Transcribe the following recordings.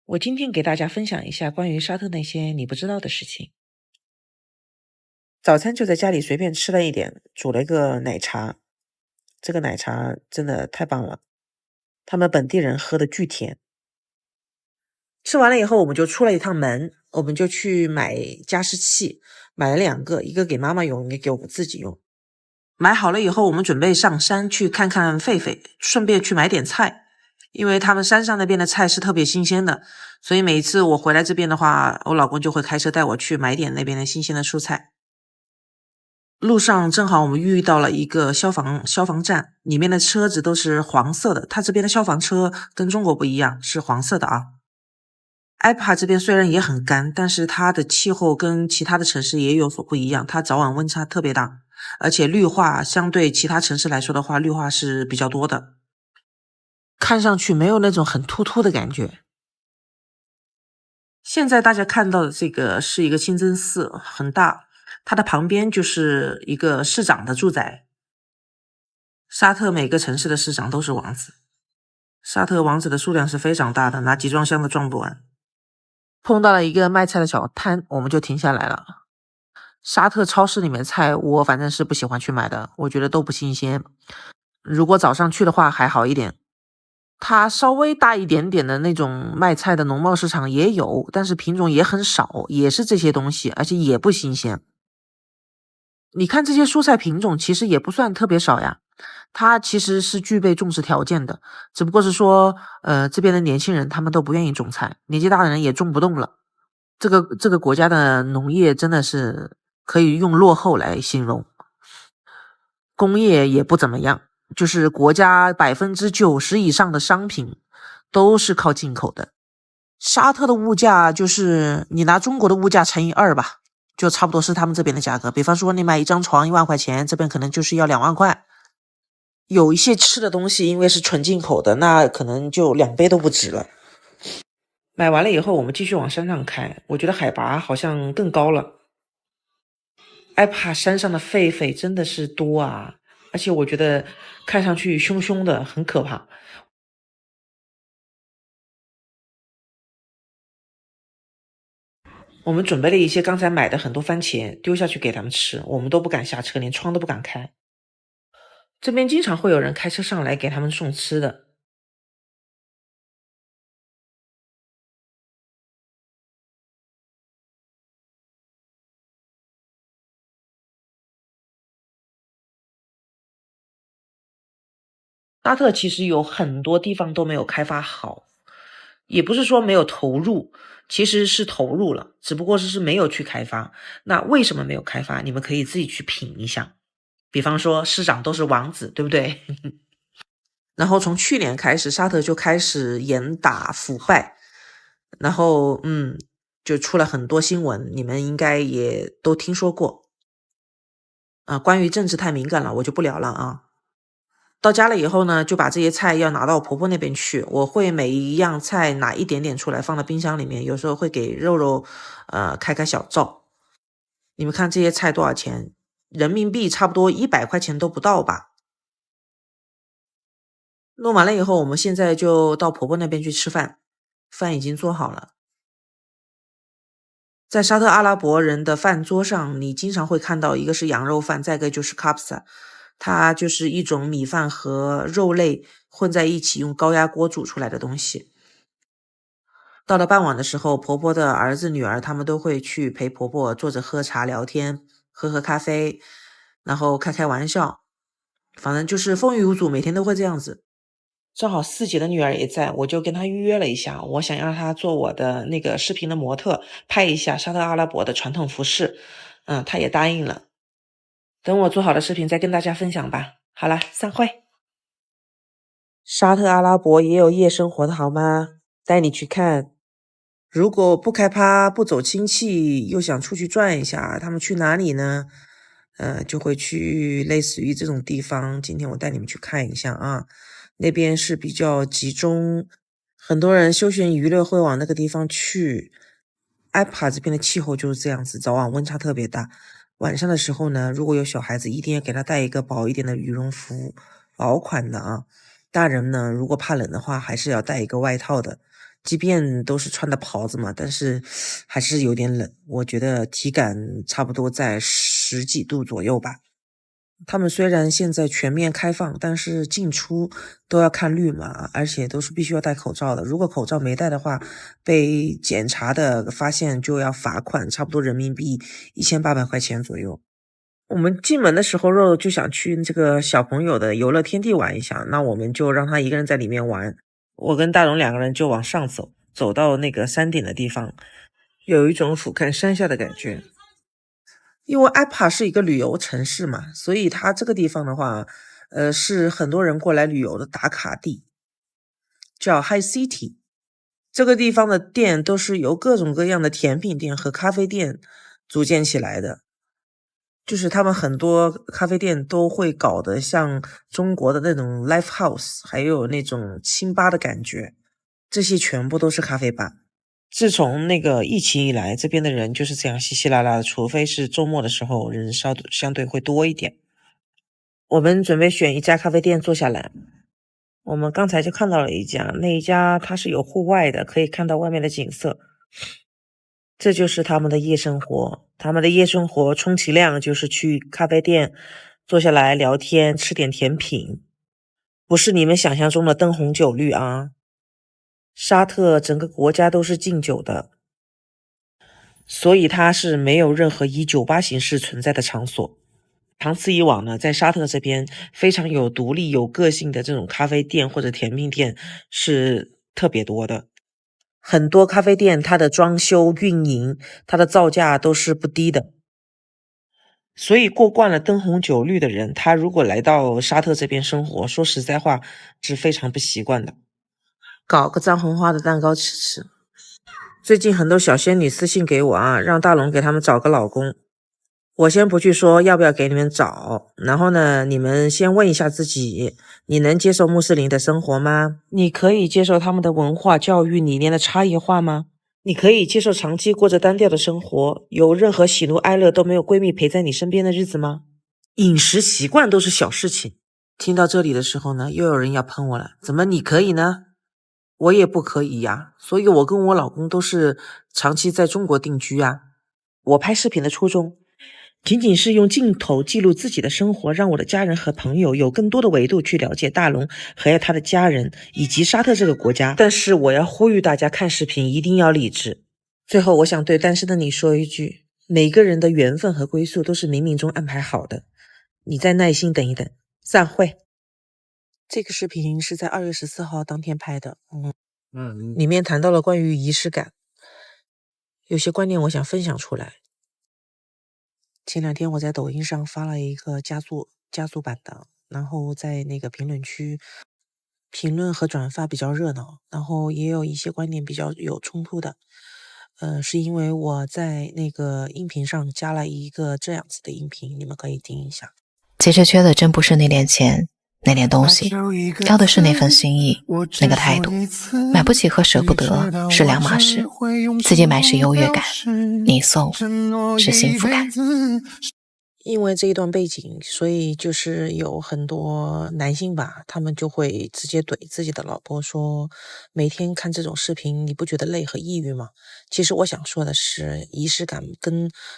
我今天给大家分享一下关于沙特那些你不知道的事情。早餐就在家里随便吃了一点，煮了一个奶茶。这个奶茶真的太棒了，他们本地人喝的巨甜。吃完了以后，我们就出了一趟门，我们就去买加湿器，买了2个，一个给妈妈用，一个给我们自己用。买好了以后，我们准备上山去看看狒狒，顺便去买点菜。因为他们山上那边的菜是特别新鲜的，所以每一次我回来这边的话，我老公就会开车带我去买点那边的新鲜的蔬菜。路上正好我们遇到了一个消防站，里面的车子都是黄色的，它这边的消防车跟中国不一样，是黄色的啊。埃帕这边虽然也很干，但是它的气候跟其他的城市也有所不一样，它早晚温差特别大，而且绿化相对其他城市来说的话，绿化是比较多的，看上去没有那种很突的感觉。现在大家看到的这个是一个清真寺，很大，它的旁边就是一个市长的住宅。沙特每个城市的市长都是王子，沙特王子的数量是非常大的，拿集装箱都装不完。碰到了一个卖菜的小摊，我们就停下来了。沙特超市里面菜我反正是不喜欢去买的，我觉得都不新鲜。如果早上去的话还好一点。它稍微大一点点的那种卖菜的农贸市场也有，但是品种也很少，也是这些东西，而且也不新鲜。你看这些蔬菜品种其实也不算特别少呀，它其实是具备种植条件的，只不过是说这边的年轻人他们都不愿意种菜，年纪大的人也种不动了。这个国家的农业真的是可以用落后来形容，工业也不怎么样，就是国家90%以上的商品都是靠进口的。沙特的物价就是你拿中国的物价乘以2吧，就差不多是他们这边的价格。比方说你买一张床1万块钱，这边可能就是要2万块。有一些吃的东西因为是纯进口的，那可能就2倍都不止了。买完了以后我们继续往山上开，我觉得海拔好像更高了。埃帕山上的狒狒真的是多啊，而且我觉得看上去凶凶的，很可怕。我们准备了一些刚才买的很多番茄，丢下去给他们吃，我们都不敢下车，连窗都不敢开。这边经常会有人开车上来给他们送吃的。沙特其实有很多地方都没有开发好，也不是说没有投入，其实是投入了，只不过是没有去开发。那为什么没有开发？你们可以自己去品一下。比方说市长都是王子，对不对？然后从去年开始，沙特就开始严打腐败，然后就出了很多新闻，你们应该也都听说过。关于政治太敏感了，我就不聊了啊。到家了以后呢，就把这些菜要拿到婆婆那边去，我会每一样菜拿一点点出来放到冰箱里面，有时候会给肉肉开小灶。你们看这些菜多少钱？人民币差不多100块钱都不到吧。弄完了以后，我们现在就到婆婆那边去吃饭，饭已经做好了。在沙特阿拉伯人的饭桌上，你经常会看到一个是羊肉饭，再一个就是 kabsa， 它就是一种米饭和肉类混在一起用高压锅煮出来的东西。到了傍晚的时候，婆婆的儿子女儿他们都会去陪婆婆坐着喝茶聊天，喝咖啡，然后开玩笑，反正就是风雨无阻，每天都会这样子。正好4姐的女儿也在，我就跟她预约了一下，我想让她做我的那个视频的模特，拍一下沙特阿拉伯的传统服饰。她也答应了。等我做好的视频再跟大家分享吧。好了，散会。沙特阿拉伯也有夜生活的好吗？带你去看。如果不开趴不走亲戚，又想出去转一下，他们去哪里呢？就会去类似于这种地方。今天我带你们去看一下啊。那边是比较集中，很多人休闲娱乐会往那个地方去。埃帕这边的气候就是这样子，早晚温差特别大。晚上的时候呢，如果有小孩子，一定要给他带一个薄一点的羽绒服，薄款的啊。大人呢，如果怕冷的话，还是要带一个外套的。即便都是穿的袍子嘛，但是还是有点冷，我觉得体感差不多在10几度左右吧。他们虽然现在全面开放，但是进出都要看绿码，而且都是必须要戴口罩的。如果口罩没戴的话，被检查的发现就要罚款，差不多人民币1800块钱左右。我们进门的时候，肉肉就想去这个小朋友的游乐天地玩一下，那我们就让他一个人在里面玩，我跟大荣2个人就往上走，走到那个山顶的地方，有一种俯瞰山下的感觉。因为阿帕是一个旅游城市嘛，所以它这个地方的话，是很多人过来旅游的打卡地，叫 High City。这个地方的店都是由各种各样的甜品店和咖啡店组建起来的，就是他们很多咖啡店都会搞得像中国的那种 live house， 还有那种清吧的感觉，这些全部都是咖啡吧。自从那个疫情以来，这边的人就是这样稀稀拉拉的，除非是周末的时候人相对会多一点。我们准备选一家咖啡店坐下来，我们刚才就看到了一家，那一家它是有户外的，可以看到外面的景色。这就是他们的夜生活，他们的夜生活充其量就是去咖啡店坐下来聊天，吃点甜品，不是你们想象中的灯红酒绿啊。沙特整个国家都是禁酒的，所以它是没有任何以酒吧形式存在的场所。长此以往呢，在沙特这边非常有独立有个性的这种咖啡店或者甜品店是特别多的。很多咖啡店它的装修运营，它的造价都是不低的，所以过惯了灯红酒绿的人，他如果来到沙特这边生活，说实在话是非常不习惯的。搞个藏红花的蛋糕吃吃。最近很多小仙女私信给我啊，让大龙给他们找个老公。我先不去说要不要给你们找，然后呢，你们先问一下自己，你能接受穆斯林的生活吗？你可以接受他们的文化、教育理念的差异化吗？你可以接受长期过着单调的生活，有任何喜怒哀乐都没有闺蜜陪在你身边的日子吗？饮食习惯都是小事情。听到这里的时候呢，又有人要喷我了，怎么你可以呢？我也不可以呀，所以我跟我老公都是长期在中国定居啊。我拍视频的初衷仅仅是用镜头记录自己的生活，让我的家人和朋友有更多的维度去了解大龙和他的家人以及沙特这个国家。但是我要呼吁大家看视频一定要理智。最后我想对单身的你说一句，每个人的缘分和归宿都是冥冥中安排好的，你再耐心等一等。散会。这个视频是在2月14号当天拍的，里面谈到了关于仪式感，有些观念我想分享出来。前2天我在抖音上发了一个加速版的，然后在那个评论区评论和转发比较热闹，然后也有一些观点比较有冲突的，是因为我在那个音频上加了一个这样子的音频，你们可以听一下。其实缺的真不是那点钱那点东西，要的是那份心意，那个态度。买不起和舍不得是两码事，自己买是优越感，你送是幸福感。因为这一段背景，所以就是有很多男性吧，他们就会直接怼自己的老婆说，每天看这种视频，你不觉得累和抑郁吗？其实我想说的是，仪式感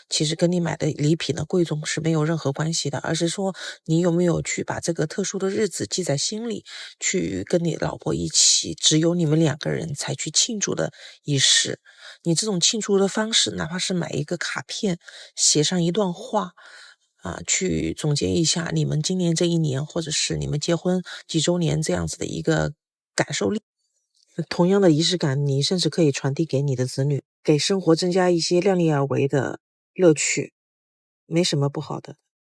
其实跟你买的礼品的贵重是没有任何关系的，而是说你有没有去把这个特殊的日子记在心里，去跟你老婆一起，只有你们2个人才去庆祝的仪式。你这种庆祝的方式，哪怕是买一个卡片，写上一段话，去总结一下你们今年这一年，或者是你们结婚几周年这样子的一个感受力。同样的仪式感，你甚至可以传递给你的子女，给生活增加一些量力而为的乐趣，没什么不好的。